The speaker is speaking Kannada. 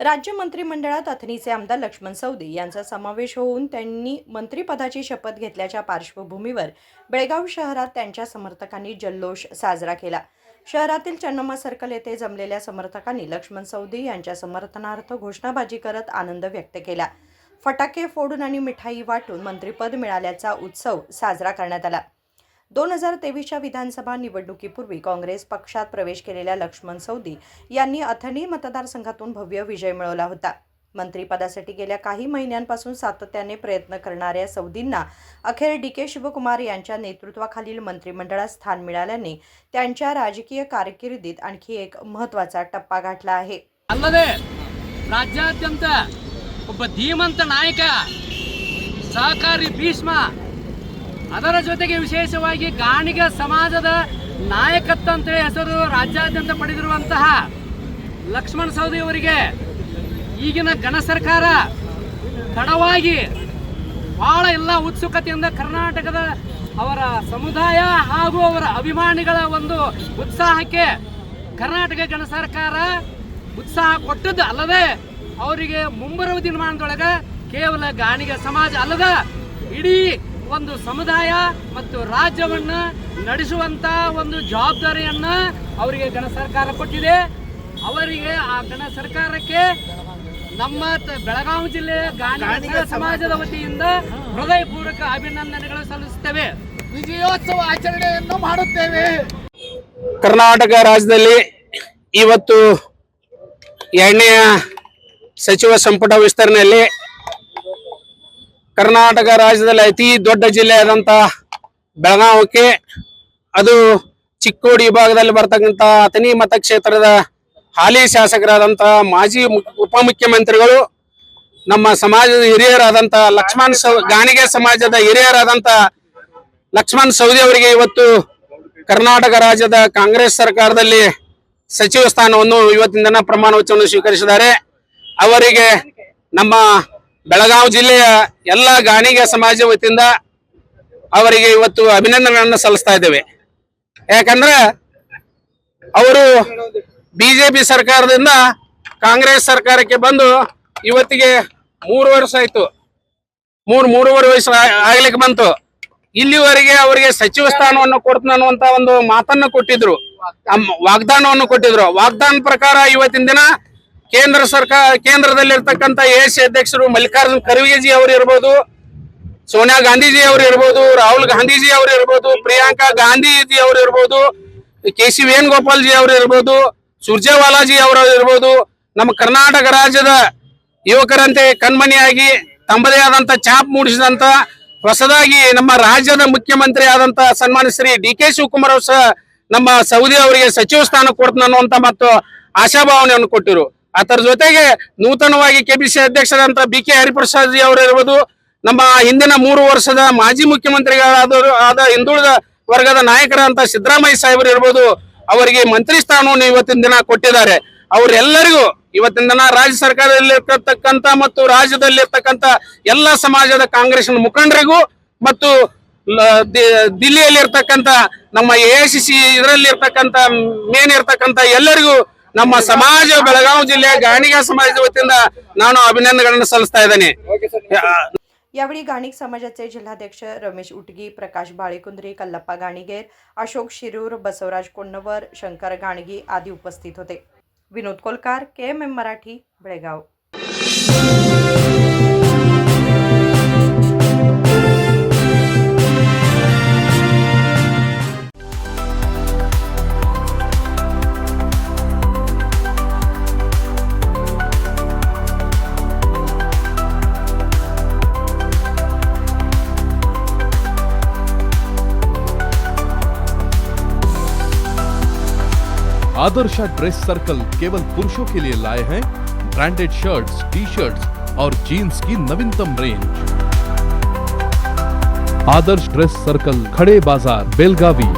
राज्य मंत्रिमंडळात अथणीचे आमदार लक्ष्मण सवदी यांचा समावेश होऊन त्यांनी मंत्रिपदाची शपथ घेतल्याच्या पार्श्वभूमीवर बेळगाव शहरात त्यांच्या समर्थकांनी जल्लोष साजरा केला। शहरातील चन्नम्मा सर्कल येथे जमलेल्या समर्थकांनी लक्ष्मण सवदी यांच्या समर्थनार्थ घोषणाबाजी करत आनंद व्यक्त केला। फटाके फोडून आणि मिठाई वाटून मंत्रिपद मिळाल्याचा उत्सव साजरा करण्यात आला। 2023च्या विधानसभा निवडणुकीपूर्वी काँग्रेस पक्षात प्रवेश केलेल्या लक्ष्मण सवदी यांनी अथणी मतदारसंघातून भव्य विजय मिळवला होता। मंत्रिपदासाठी गेल्या काही महिन्यांपासून सातत्याने प्रयत्न करणाऱ्या सवदींना अखेर डी.के. शिवकुमार यांच्या नेतृत्वाखालील मंत्रिमंडळात स्थान मिळाल्याने त्यांच्या राजकीय कारकिर्दीत आणखी एक महत्त्वाचा टप्पा गाठला आहे। ಅಲ್ಲದೆ ರಾಜ್ಯಾದ್ಯಂತ ಒಬ್ಬ ಧೀಮಂತ ನಾಯಕ ಸಹಕಾರಿ ಭೀಷ್ಮ ಅದರ ಜೊತೆಗೆ ವಿಶೇಷವಾಗಿ ಗಾಣಿಗ ಸಮಾಜದ ನಾಯಕತ್ವ ಅಂತ ಹೆಸರು ರಾಜ್ಯಾದ್ಯಂತ ಪಡೆದಿರುವಂತಹ ಲಕ್ಷ್ಮಣ ಸವದಿ ಅವರಿಗೆ ಈಗಿನ ಗಣ ಸರ್ಕಾರ ತಡವಾಗಿ ಬಹಳ ಎಲ್ಲ ಉತ್ಸುಕತೆಯಿಂದ ಕರ್ನಾಟಕದ ಅವರ ಸಮುದಾಯ ಹಾಗೂ ಅವರ ಅಭಿಮಾನಿಗಳ ಒಂದು ಉತ್ಸಾಹಕ್ಕೆ ಕರ್ನಾಟಕ ಗಣ ಸರ್ಕಾರ ಉತ್ಸಾಹ ಕೊಟ್ಟದ್ದು ಅಲ್ಲದೆ ಅವರಿಗೆ ಮುಂಬರುವ ದಿನಮಾನದೊಳಗೆ ಕೇವಲ ಗಾಣಿಗ ಸಮಾಜ ಅಲ್ಲದ ಇಡೀ ಒಂದು ಸಮುದಾಯ ಮತ್ತು ರಾಜ್ಯವನ್ನು ನಡೆಸುವಂತ ಒಂದು ಜವಾಬ್ದಾರಿಯನ್ನ ಅವರಿಗೆ ಗಣ ಸರ್ಕಾರ ಕೊಟ್ಟಿದೆ। ಅವರಿಗೆ ಆ ಗಣ ಸರ್ಕಾರಕ್ಕೆ ನಮ್ಮ ಬೆಳಗಾವಿ ಜಿಲ್ಲೆಯ ಗಾಣಿಗ ಸಮಾಜದ ವತಿಯಿಂದ ಹೃದಯಪೂರ್ವಕ ಅಭಿನಂದನೆಗಳು ಸಲ್ಲಿಸುತ್ತೇವೆ। ವಿಜಯೋತ್ಸವ ಆಚರಣೆಯನ್ನು ಮಾಡುತ್ತೇವೆ। ಕರ್ನಾಟಕ ರಾಜ್ಯದಲ್ಲಿ ಇವತ್ತು 2ನೇ ಸಚಿವ ಸಂಪುಟ ವಿಸ್ತರಣೆಯಲ್ಲಿ ಕರ್ನಾಟಕ ರಾಜ್ಯದಲ್ಲಿ ಅತಿ ದೊಡ್ಡ ಜಿಲ್ಲೆಯಾದಂಥ ಬೆಳಗಾವಿಗೆ ಅದು ಚಿಕ್ಕೋಡಿ ವಿಭಾಗದಲ್ಲಿ ಬರ್ತಕ್ಕಂಥ ಅಥಣಿ ಮತಕ್ಷೇತ್ರದ ಹಾಲಿ ಶಾಸಕರಾದಂಥ ಮಾಜಿ ಉಪಮುಖ್ಯಮಂತ್ರಿಗಳು ನಮ್ಮ ಸಮಾಜದ ಹಿರಿಯರಾದಂಥ ಗಾಣಿಗೆ ಸಮಾಜದ ಹಿರಿಯರಾದಂಥ ಲಕ್ಷ್ಮಣ ಸವದಿ ಅವರಿಗೆ ಇವತ್ತು ಕರ್ನಾಟಕ ರಾಜ್ಯದ ಕಾಂಗ್ರೆಸ್ ಸರ್ಕಾರದಲ್ಲಿ ಸಚಿವ ಸ್ಥಾನವನ್ನು ಇವತ್ತಿನ ದಿನ ಪ್ರಮಾಣ ವಚನವನ್ನು ಸ್ವೀಕರಿಸಿದ್ದಾರೆ। ಅವರಿಗೆ ನಮ್ಮ ಬೆಳಗಾವಿ ಜಿಲ್ಲೆಯ ಎಲ್ಲ ಗಾಣಿಗ ಸಮಾಜ ವತಿಯಿಂದ ಅವರಿಗೆ ಇವತ್ತು ಅಭಿನಂದನೆಗಳನ್ನು ಸಲ್ಲಿಸ್ತಾ ಇದ್ದೇವೆ। ಯಾಕಂದ್ರೆ ಅವರು ಬಿಜೆಪಿ ಸರ್ಕಾರದಿಂದ ಕಾಂಗ್ರೆಸ್ ಸರ್ಕಾರಕ್ಕೆ ಬಂದು ಇವತ್ತಿಗೆ 3 ವರ್ಷ ಆಯ್ತು, ಮೂರುವರೆ ವರ್ಷ ಆಗ್ಲಿಕ್ಕೆ ಬಂತು। ಇಲ್ಲಿವರೆಗೆ ಅವರಿಗೆ ಸಚಿವ ಸ್ಥಾನವನ್ನು ಕೊಡ್ತೀನಿ ಅನ್ನುವಂತ ಒಂದು ಮಾತನ್ನು ಕೊಟ್ಟಿದ್ರು, ವಾಗ್ದಾನವನ್ನು ಕೊಟ್ಟಿದ್ರು। ವಾಗ್ದಾನ ಪ್ರಕಾರ ಇವತ್ತಿನ ದಿನ ಕೇಂದ್ರದಲ್ಲಿರ್ತಕ್ಕಂಥ ಎಎಸಿ ಅಧ್ಯಕ್ಷರು ಮಲ್ಲಿಕಾರ್ಜುನ್ ಖರ್ಗೆಜಿ ಅವರು ಇರ್ಬೋದು, ಸೋನಿಯಾ ಗಾಂಧೀಜಿ ಅವರು ಇರ್ಬೋದು, ರಾಹುಲ್ ಗಾಂಧೀಜಿ ಅವರು ಇರ್ಬೋದು, ಪ್ರಿಯಾಂಕಾ ಗಾಂಧೀಜಿ ಅವರು ಇರ್ಬೋದು, ಕೆ.ಸಿ. ವೇಣುಗೋಪಾಲ್ ಜಿ ಅವರು ಇರ್ಬೋದು, ಸುರ್ಜೇವಾಲಾಜಿ ಅವರು ಇರ್ಬೋದು, ನಮ್ಮ ಕರ್ನಾಟಕ ರಾಜ್ಯದ ಯುವಕರಂತೆ ಕಣ್ಮಣಿಯಾಗಿ ತಮ್ಮದೇ ಆದಂತ ಛಾಪ್ ಮೂಡಿಸಿದಂತ ಹೊಸದಾಗಿ ನಮ್ಮ ರಾಜ್ಯದ ಮುಖ್ಯಮಂತ್ರಿ ಆದಂತ ಸನ್ಮಾನ್ಯ ಶ್ರೀ ಡಿ.ಕೆ. ಶಿವಕುಮಾರ್ ಅವರು ಸಹ ನಮ್ಮ ಸವದಿ ಅವರಿಗೆ ಸಚಿವ ಸ್ಥಾನ ಕೊಡ್ತಾನೆ ಅನ್ನುವಂತ ಮತ್ತು ಆಶಾಭಾವನೆಯನ್ನು ಕೊಟ್ಟಿರು। ಅದರ ಜೊತೆಗೆ ನೂತನವಾಗಿ ಕೆಪಿಸಿ ಅಧ್ಯಕ್ಷರಾದಂತ ಬಿ.ಕೆ. ಹರಿಪ್ರಸಾದ್ ಜಿ ಅವರು ಇರ್ಬೋದು, ನಮ್ಮ ಹಿಂದಿನ 3 ವರ್ಷದ ಮಾಜಿ ಮುಖ್ಯಮಂತ್ರಿಗಳಾದ ಹಿಂದುಳಿದ ವರ್ಗದ ನಾಯಕರಾದಂತ ಸಿದ್ದರಾಮಯ್ಯ ಸಾಹೇಬರು ಇರ್ಬೋದು, ಅವರಿಗೆ ಮಂತ್ರಿ ಸ್ಥಾನವನ್ನು ಇವತ್ತಿನ ದಿನ ಕೊಟ್ಟಿದ್ದಾರೆ। ಅವರೆಲ್ಲರಿಗೂ ಇವತ್ತಿನ ದಿನ ರಾಜ್ಯ ಸರ್ಕಾರದಲ್ಲಿರ್ತಕ್ಕಂಥ ಮತ್ತು ರಾಜ್ಯದಲ್ಲಿರ್ತಕ್ಕಂಥ ಎಲ್ಲ ಸಮಾಜದ ಕಾಂಗ್ರೆಸ್ ಮುಖಂಡರಿಗೂ ಮತ್ತು ದಿಲ್ಲಿಯಲ್ಲಿರ್ತಕ್ಕಂಥ ನಮ್ಮ ಎಐಸಿಸಿ ಇದರಲ್ಲಿ ಇರ್ತಕ್ಕಂಥ ಮೇನ್ ಇರ್ತಕ್ಕಂಥ ಎಲ್ಲರಿಗೂ ನಮ್ಮ ಸಮಾಜ ಬೆಳಗಾವಿ ಜಿಲ್ಲೆಯ ಗಾಣಿಗ ಸಮಾಜದ ವತಿಯಿಂದ ನಾನು ಅಭಿನಂದನೆಗಳನ್ನು ಸಲ್ಲಿಸ್ತಾ ಇದ್ದೇನೆ। यावेळी गाणिक समाजाचे जिल्हाध्यक्ष रमेश उटगी, प्रकाश बाळेकुंद्रे, कल्लप्पा गाणिगेर, अशोक शिरूर, बसवराज कोण्णवर, शंकर गाणगी आदी उपस्थित होते। विनोद कोलकार, KMM मराठी, बेळगाव। आदर्श ड्रेस सर्कल केवल पुरुषों के लिए लाए हैं ब्रांडेड शर्ट्स, टी-शर्ट्स और जीन्स की नवीनतम रेंज। आदर्श ड्रेस सर्कल, खड़े बाजार, बेलगावी।